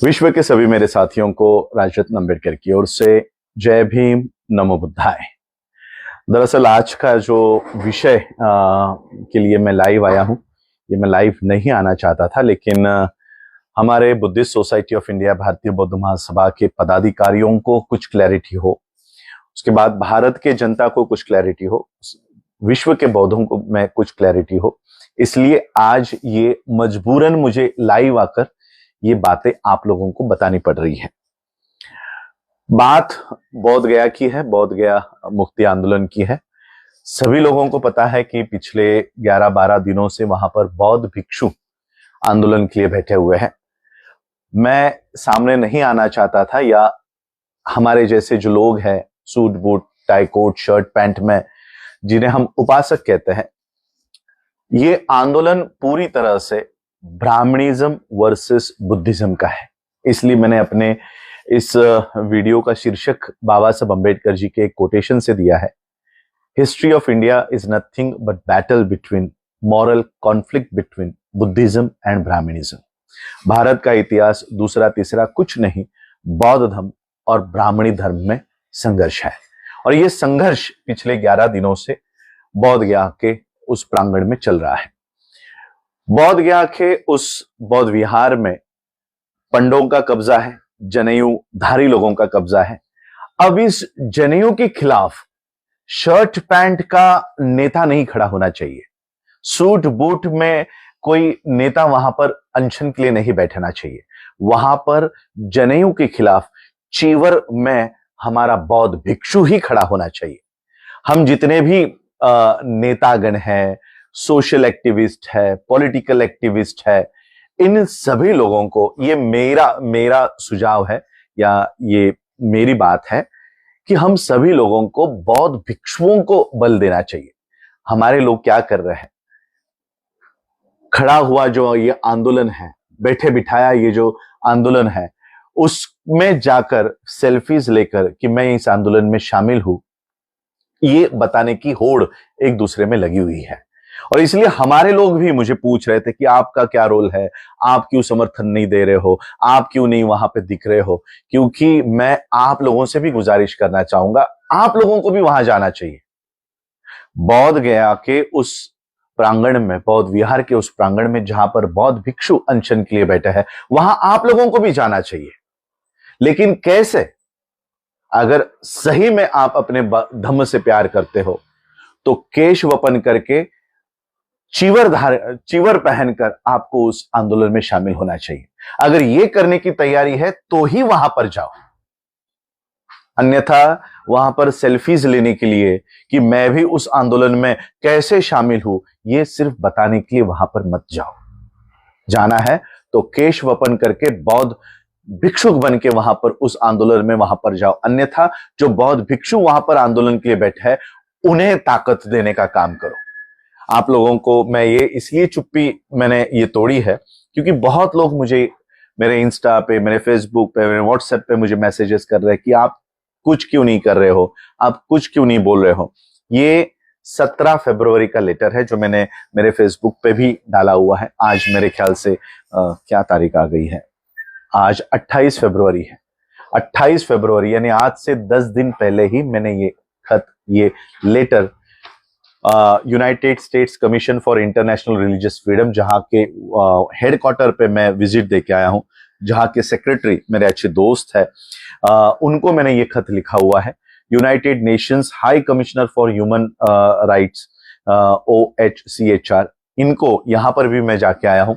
विश्व के सभी मेरे साथियों को राजरत्न अम्बेडकर की ओर से जय भीम, नमो बुद्धाय। दरअसल आज का जो विषय के लिए मैं लाइव आया हूं, ये मैं लाइव नहीं आना चाहता था, लेकिन हमारे बुद्धिस्ट सोसाइटी ऑफ इंडिया, भारतीय बौद्ध महासभा के पदाधिकारियों को कुछ क्लैरिटी हो, उसके बाद भारत के जनता को कुछ क्लैरिटी हो, विश्व के बौद्धों को मैं कुछ क्लैरिटी हो, इसलिए आज ये मजबूरन मुझे लाइव आकर ये बातें आप लोगों को बतानी पड़ रही है। बात बोध गया की है, बोध गया मुक्ति आंदोलन की है। सभी लोगों को पता है कि पिछले 11-12 दिनों से वहां पर बौद्ध भिक्षु आंदोलन के लिए बैठे हुए हैं। मैं सामने नहीं आना चाहता था, या हमारे जैसे जो लोग हैं suit boot tie coat shirt pant में, जिन्हें हम उपासक कहते हैं, ये आंदोलन पूरी तरह से ब्राह्मणिज्म वर्सेस बुद्धिज्म का है। इसलिए मैंने अपने इस वीडियो का शीर्षक बाबा साहब अम्बेडकर जी के एक कोटेशन से दिया है, history of India is nothing but battle between moral conflict between Buddhism and Brahmanism. Bharat का इतिहास दूसरा तीसरा कुछ नहीं, बौद्ध धर्म और ब्राह्मणी धर्म में संघर्ष है। और ये संघर्ष पिछले 11 दिनों से बोध गया के उस प्रांगण में चल रहा है। बोध गया के उस बौद्ध विहार में पंडों का कब्जा है, जनेऊ धारी लोगों का कब्जा है। अब इस जनेऊ के खिलाफ शर्ट पैंट का नेता नहीं खड़ा होना चाहिए, सूट बूट में कोई नेता वहां पर अनशन के लिए नहीं बैठना चाहिए। वहां पर जनेऊ के खिलाफ चीवर में हमारा बौद्ध भिक्षु ही खड़ा होना चाहिए। हम जितने भी नेतागण हैं, सोशल एक्टिविस्ट है, पॉलिटिकल एक्टिविस्ट है, इन सभी लोगों को ये मेरा सुझाव है, या ये मेरी बात है कि हम सभी लोगों को बौद्ध भिक्षुओं को बल देना चाहिए। हमारे लोग क्या कर रहे हैं, खड़ा हुआ जो ये आंदोलन है, बैठे बिठाया ये जो आंदोलन है, उसमें जाकर सेल्फीज लेकर कि मैं इस आंदोलन में शामिल हूं, ये बताने की होड़ एक दूसरे में लगी हुई है। और इसलिए हमारे लोग भी मुझे पूछ रहे थे कि आपका क्या रोल है, आप क्यों समर्थन नहीं दे रहे हो, आप क्यों नहीं वहां पे दिख रहे हो। क्योंकि मैं आप लोगों से भी गुजारिश करना चाहूंगा, आप लोगों को भी वहां जाना चाहिए। बौद्ध गया के उस प्रांगण में, बौद्ध विहार के उस प्रांगण में जहां पर बौद्ध भिक्षु अनशन के लिए बैठे हैं, वहां आप लोगों को भी जाना चाहिए। लेकिन कैसे? अगर सही में आप अपने धम्म से प्यार करते हो तो केश वपन करके चीवर पहनकर आपको उस आंदोलन में शामिल होना चाहिए। अगर यह करने की तैयारी है तो ही वहां पर जाओ, अन्यथा वहां पर सेल्फीज लेने के लिए कि मैं भी उस आंदोलन में कैसे शामिल हूं, यह सिर्फ बताने के लिए वहां पर मत जाओ। जाना है तो केश वपन करके बौद्ध भिक्षुक बन के वहां पर उस आंदोलन में वहां पर जाओ। अन्यथा जो बौद्ध भिक्षु वहां पर आंदोलन के लिए बैठे हैं, उन्हें ताकत देने का काम करो। आप लोगों को मैं ये इसलिए चुप्पी मैंने ये तोड़ी है क्योंकि बहुत लोग मुझे मेरे इंस्टा पे, मेरे फेसबुक पे, मेरे व्हाट्सएप पे मुझे मैसेजेस कर रहे हैं कि आप कुछ क्यों नहीं कर रहे हो, आप कुछ क्यों नहीं बोल रहे हो। ये 17 फरवरी का लेटर है जो मैंने मेरे फेसबुक पे भी डाला हुआ है। आज मेरे ख्याल से क्या तारीख आ गई है, आज 28 फरवरी है। 28 फरवरी यानी आज से 10 दिन पहले ही मैंने ये खत, ये letter United States Commission for International Religious Freedom, जहां के हेडक्वार्टर पे मैं विजिट देके आया हूं, जहां के सेक्रेटरी मेरे अच्छे दोस्त है, उनको मैंने ये खत लिखा हुआ है। United Nations high commissioner for human rights OHCHR, इनको यहां पर भी मैं जाके आया हूं,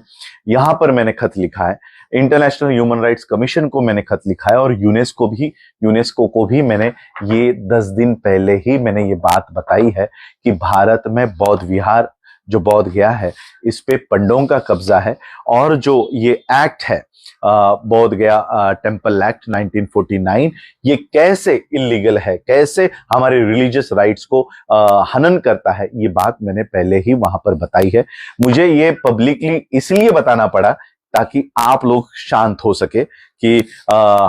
यहां पर मैंने खत लिखा है। इंटरनेशनल ह्यूमन राइट्स कमीशन को मैंने खत लिखा है, और यूनेस्को को भी मैंने ये 10 दिन पहले ही मैंने ये बात बताई है कि भारत में बौद्ध विहार जो बोध गया है, इस पे पंडों का कब्जा है। और जो ये एक्ट है बोध गया टेम्पल एक्ट 1949, ये कैसे इलीगल है, कैसे हमारे रिलीजियस राइट्स को हनन करता है, ये बात मैंने पहले ही वहां पर बताई है। मुझे ये पब्लिकली इसलिए बताना पड़ा ताकि आप लोग शांत हो सके कि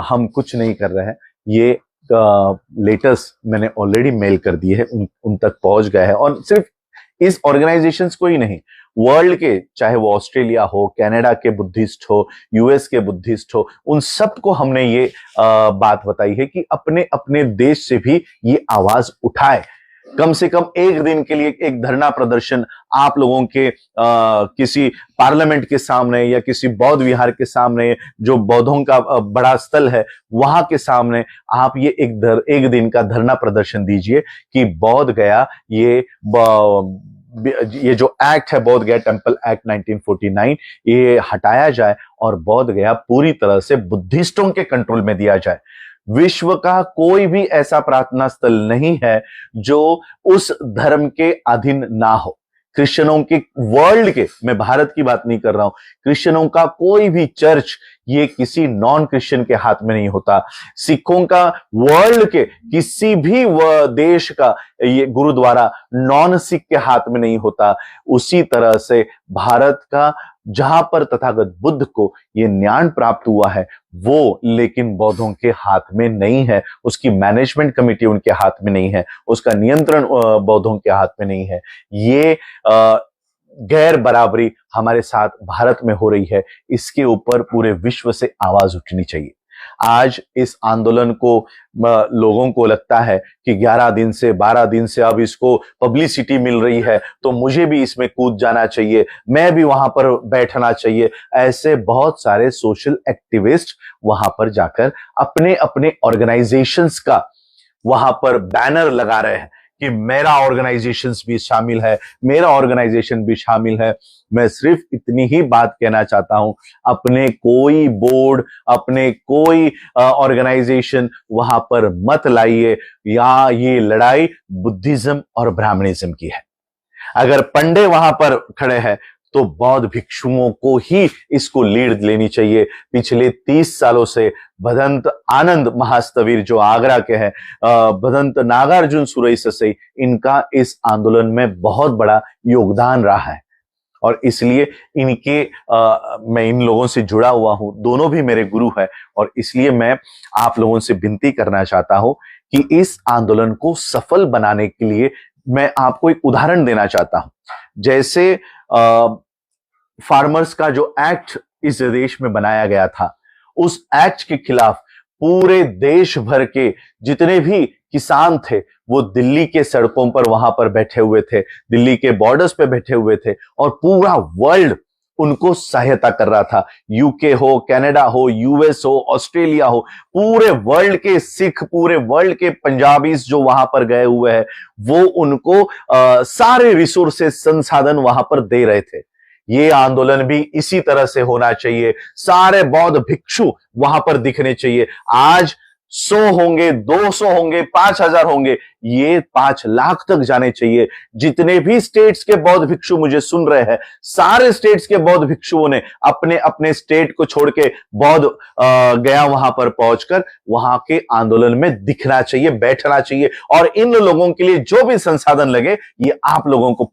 हम कुछ नहीं कर रहे हैं। ये लेटर्स मैंने ऑलरेडी मेल कर दिए हैं, उन तक पहुंच गए हैं। और सिर्फ इस ऑर्गेनाइजेशंस को ही नहीं, वर्ल्ड के, चाहे वो ऑस्ट्रेलिया हो, कनाडा के बुद्धिस्ट हो, यूएस के बुद्धिस्ट हो, उन सबको हमने ये बात बताई है कि अपने अपने देश से भी ये आवाज उठाए। कम से कम एक दिन के लिए एक धरना प्रदर्शन आप लोगों के किसी पार्लियामेंट के सामने या किसी बौद्ध विहार के सामने, जो बौद्धों का बड़ा स्थल है, वहां के सामने आप ये एक दिन का धरना प्रदर्शन दीजिए कि बोध गया ये जो एक्ट है, बोध गया टेम्पल एक्ट 1949, ये हटाया जाए और बोध गया पूरी तरह से बुद्धिस्टों के कंट्रोल में दिया जाए। विश्व का कोई भी ऐसा प्रार्थना स्थल नहीं है जो उस धर्म के अधीन ना हो। क्रिश्चियनों के, वर्ल्ड के, मैं भारत की बात नहीं कर रहा हूं, क्रिश्चियनों का कोई भी चर्च ये किसी नॉन क्रिश्चियन के हाथ में नहीं होता। सिखों का वर्ल्ड के किसी भी देश का ये गुरुद्वारा नॉन सिख के हाथ में नहीं होता। उसी तरह से भारत का जहां पर तथागत बुद्ध को ये ज्ञान प्राप्त हुआ है, वो लेकिन बौद्धों के हाथ में नहीं है, उसकी मैनेजमेंट कमेटी उनके हाथ में नहीं है, उसका नियंत्रण बौद्धों के हाथ में नहीं है। ये गैर बराबरी हमारे साथ भारत में हो रही है, इसके ऊपर पूरे विश्व से आवाज उठनी चाहिए। आज इस आंदोलन को लोगों को लगता है कि 11 दिन से 12 दिन से अब इसको पब्लिसिटी मिल रही है तो मुझे भी इसमें कूद जाना चाहिए, मैं भी वहां पर बैठना चाहिए। ऐसे बहुत सारे सोशल एक्टिविस्ट वहां पर जाकर अपने अपने ऑर्गेनाइजेशंस का वहां पर बैनर लगा रहे हैं कि मेरा ऑर्गेनाइजेशंस भी शामिल है, मेरा ऑर्गेनाइजेशन भी शामिल है। मैं सिर्फ इतनी ही बात कहना चाहता हूं, अपने कोई बोर्ड, अपने कोई ऑर्गेनाइजेशन वहां पर मत लाइए। या ये लड़ाई बुद्धिज्म और ब्राह्मणिज्म की है। अगर पंडे वहां पर खड़े हैं तो बौद्ध भिक्षुओं को ही इसको लीड लेनी चाहिए। पिछले 30 सालों से भदंत आनंद महास्तवीर जो आगरा के हैं, भदंत नागार्जुन सुरई ससई, इनका इस आंदोलन में बहुत बड़ा योगदान रहा है और इसलिए मैं इन लोगों से जुड़ा हुआ हूं। दोनों भी मेरे गुरु हैं और इसलिए मैं आप लोगों से विनती करना चाहता हूं कि इस आंदोलन को सफल बनाने के लिए मैं आपको एक उदाहरण देना चाहता हूं। जैसे फार्मर्स का जो एक्ट इस देश में बनाया गया था, उस एक्ट के खिलाफ पूरे देश भर के जितने भी किसान थे वो दिल्ली के सड़कों पर वहां पर बैठे हुए थे, दिल्ली के बॉर्डर्स पे बैठे हुए थे और पूरा वर्ल्ड उनको सहायता कर रहा था। यूके हो, कनाडा हो, यूएस हो, ऑस्ट्रेलिया हो, पूरे वर्ल्ड के सिख, पूरे वर्ल्ड के पंजाबीज जो वहां पर गए हुए हैं, वो उनको सारे रिसोर्सेस, संसाधन वहां पर दे रहे थे। ये आंदोलन भी इसी तरह से होना चाहिए। सारे बौद्ध भिक्षु वहां पर दिखने चाहिए। आज 100 होंगे, 200 होंगे, 5000 होंगे, ये 5 लाख तक जाने चाहिए। जितने भी स्टेट्स के बौद्ध भिक्षु मुझे सुन रहे हैं, सारे स्टेट्स के बौद्ध भिक्षुओं ने अपने अपने स्टेट को छोड़ के बौद्ध गया वहां पर पहुंचकर वहां के आंदोलन में दिखना चाहिए, बैठना चाहिए। और इन लोगों के लिए जो भी संसाधन लगे, ये आप लोगों को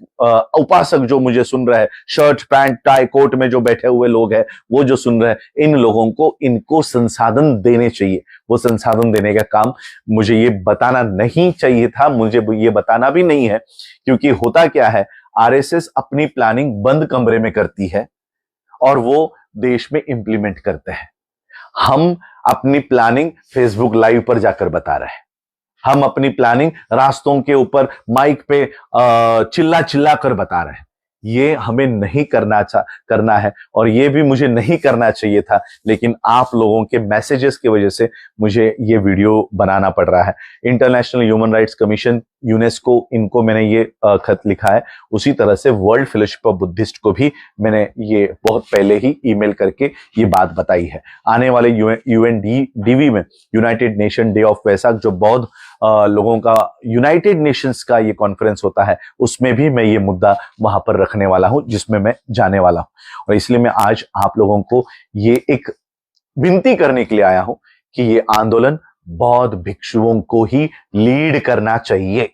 उपासक जो मुझे सुन रहे हैं, शर्ट पैंट टाई कोट में जो बैठे हुए लोग हैं, वो जो सुन रहे हैं, इन लोगों को इनको संसाधन देने चाहिए। वो संसाधन देने का काम मुझे ये बताना नहीं चाहिए था, मुझे ये बताना भी नहीं है, क्योंकि होता क्या है, आरएसएस अपनी प्लानिंग बंद कमरे में करती है और वो देश में इंप्लीमेंट करते हैं। हम अपनी प्लानिंग फेसबुक लाइव पर जाकर बता रहे हैं, हम अपनी प्लानिंग रास्तों के ऊपर माइक पे चिल्ला चिल्ला कर बता रहे हैं। ये हमें नहीं करना है और ये भी मुझे नहीं करना चाहिए था, लेकिन आप लोगों के मैसेजेस की वजह से मुझे ये वीडियो बनाना पड़ रहा है। International human rights commission, UNESCO, इनको मैंने ये खत लिखा है। उसी तरह से वर्ल्ड फेलोशिप ऑफ बुद्धिस्ट को भी मैंने ये बहुत पहले ही ईमेल करके ये बात बताई है। आने वाले यूएनडीवी में, United nation day of Vaisakh, जो बौद्ध लोगों का यूनाइटेड नेशंस का ये कॉन्फ्रेंस होता है, उसमें भी मैं ये मुद्दा वहां पर रखने वाला हूं, जिसमें मैं जाने वाला हूं। और इसलिए मैं आज आप लोगों को ये एक विनती करने के लिए आया हूं कि ये आंदोलन बौद्ध भिक्षुओं को ही लीड करना चाहिए।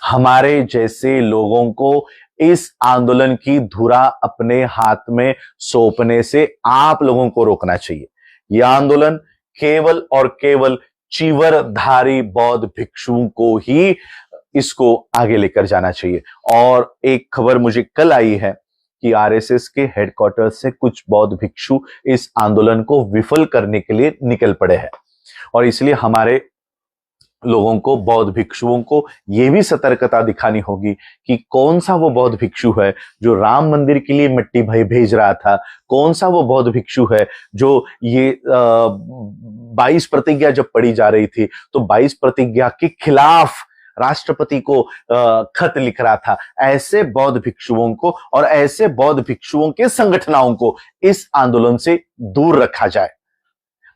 हमारे जैसे लोगों को इस आंदोलन की धुरा अपने हाथ में सौंपने से आप लोगों को रोकना चाहिए। यह आंदोलन केवल और केवल चीवरधारी बौद्ध भिक्षुओं को ही इसको आगे लेकर जाना चाहिए। और एक खबर मुझे कल आई है कि आरएसएस के हेडक्वार्टर से कुछ बौद्ध भिक्षु इस आंदोलन को विफल करने के लिए निकल पड़े हैं। और इसलिए हमारे लोगों को, बौद्ध भिक्षुओं को यह भी सतर्कता दिखानी होगी कि कौन सा वो बौद्ध भिक्षु है जो राम मंदिर के लिए मिट्टी भेज रहा था, कौन सा वो बौद्ध भिक्षु है जो ये 22 प्रतिज्ञा जब पढ़ी जा रही थी तो 22 प्रतिज्ञा के खिलाफ राष्ट्रपति को खत लिख रहा था। ऐसे बौद्ध भिक्षुओं को और ऐसे बौद्ध भिक्षुओं के संगठनों को इस आंदोलन से दूर रखा जाए।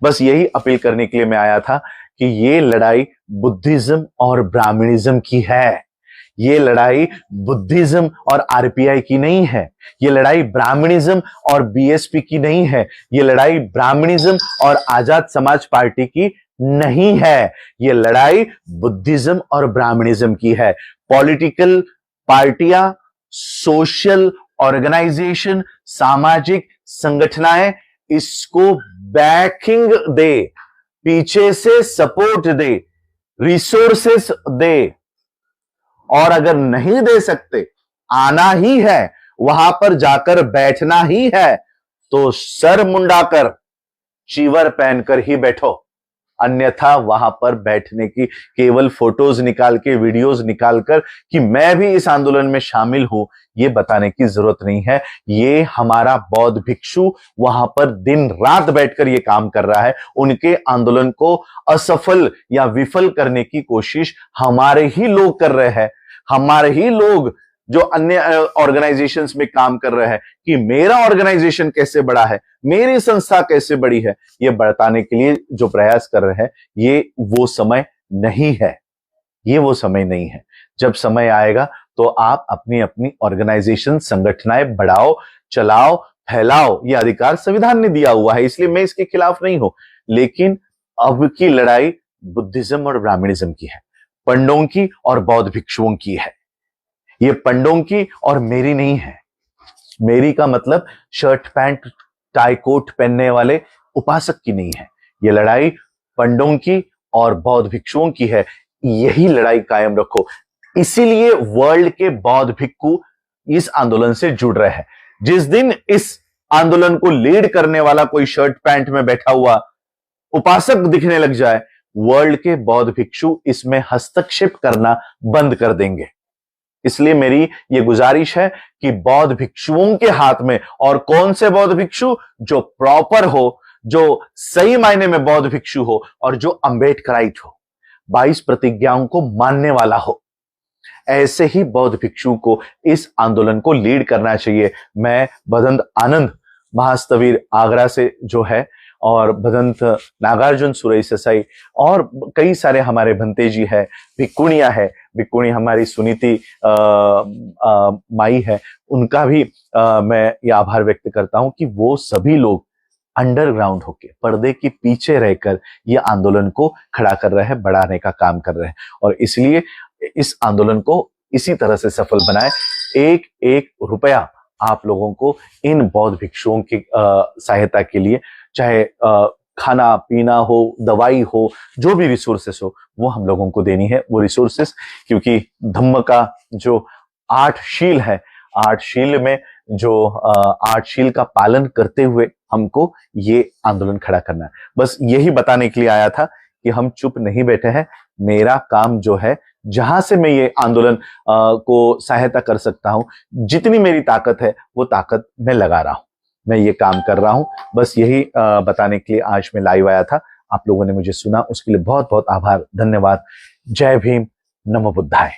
बस यही अपील करने के लिए मैं आया था कि ये लड़ाई बुद्धिज्म और ब्राह्मणिज्म की है। ये लड़ाई बुद्धिज्म और आरपीआई की नहीं है। ये लड़ाई ब्राह्मणिज्म और बीएसपी की नहीं है। ये लड़ाई ब्राह्मणिज्म और आजाद समाज पार्टी की नहीं है। ये लड़ाई बुद्धिज्म और ब्राह्मणिज्म की है। पॉलिटिकल पार्टियां, सोशल ऑर्गेनाइजेशन, सामाजिक संगठनाएं इसको बैकिंग दे, पीछे से सपोर्ट दे, रिसोर्सेस दे। और अगर नहीं दे सकते, आना ही है, वहां पर जाकर बैठना ही है, तो सर मुंडाकर चीवर पहनकर ही बैठो। अन्यथा वहां पर बैठने की केवल फोटोज निकाल के, वीडियोज निकालकर कि मैं भी इस आंदोलन में शामिल हूं, ये बताने की जरूरत नहीं है। ये हमारा बौद्ध भिक्षु वहां पर दिन रात बैठकर ये काम कर रहा है। उनके आंदोलन को असफल या विफल करने की कोशिश हमारे ही लोग कर रहे हैं। हमारे ही लोग जो अन्य ऑर्गेनाइजेशंस में काम कर रहे हैं कि मेरा ऑर्गेनाइजेशन कैसे बड़ा है, मेरी संस्था कैसे बड़ी है, ये बताने के लिए जो प्रयास कर रहे हैं, ये वो समय नहीं है। ये वो समय नहीं है। जब समय आएगा तो आप अपनी अपनी ऑर्गेनाइजेशन, संगठनाएं बढ़ाओ, चलाओ, फैलाओ। ये अधिकार संविधान ने दिया हुआ है, इसलिए मैं इसके खिलाफ नहीं हूं। लेकिन अब की लड़ाई बुद्धिज्म और ब्राह्मणिज्म की है, पंडों की और बौद्ध भिक्षुओं की है। ये पंडों की और मेरी नहीं है। मेरी का मतलब शर्ट पैंट टाई कोट पहनने वाले उपासक की नहीं है। ये लड़ाई पंडों की और बौद्ध भिक्षुओं की है। यही लड़ाई कायम रखो। इसीलिए वर्ल्ड के बौद्ध भिक्षु इस आंदोलन से जुड़ रहे हैं। जिस दिन इस आंदोलन को लीड करने वाला कोई शर्ट पैंट में बैठा हुआ उपासक दिखने लग जाए, वर्ल्ड के बौद्ध भिक्षु इसमें हस्तक्षेप करना बंद कर देंगे। इसलिए मेरी यह गुजारिश है कि बौद्ध भिक्षुओं के हाथ में, और कौन से बौद्ध भिक्षु, जो प्रॉपर हो, जो सही मायने में बौद्ध भिक्षु हो और जो अम्बेडकराइट हो, 22 प्रतिज्ञाओं को मानने वाला हो, ऐसे ही बौद्ध भिक्षु को इस आंदोलन को लीड करना चाहिए। मैं भदंत आनंद महास्तवीर आगरा से जो है, और भदंत नागार्जुन सुरई ससाई और कई सारे हमारे भंते जी है, भिक्कुणियां है, भिक्कुणी हमारी सुनीति माई है, उनका भी मैं ये आभार व्यक्त करता हूं कि वो सभी लोग अंडरग्राउंड होके, पर्दे के पीछे रहकर ये आंदोलन को खड़ा कर रहे हैं, बढ़ाने का काम कर रहे हैं। और इसलिए इस आंदोलन को इसी तरह से सफल बनाए। एक एक रुपया आप लोगों को इन बौद्ध भिक्षुओं की सहायता के लिए, चाहे खाना पीना हो, दवाई हो, जो भी रिसोर्सेस हो, वो हम लोगों को देनी है। वो रिसोर्सेस, क्योंकि धम्म का जो 8 शील है, 8 शील में जो 8 शील का पालन करते हुए हमको ये आंदोलन खड़ा करना है। बस यही बताने के लिए आया था कि हम चुप नहीं बैठे हैं। मेरा काम जो है, जहां से मैं ये आंदोलन को सहायता कर सकता हूं, जितनी मेरी ताकत है वो ताकत मैं लगा रहा हूं, मैं ये काम कर रहा हूं। बस यही बताने के लिए आज मैं लाइव आया था। आप लोगों ने मुझे सुना, उसके लिए बहुत बहुत आभार, धन्यवाद। जय भीम, नमो बुद्धाय।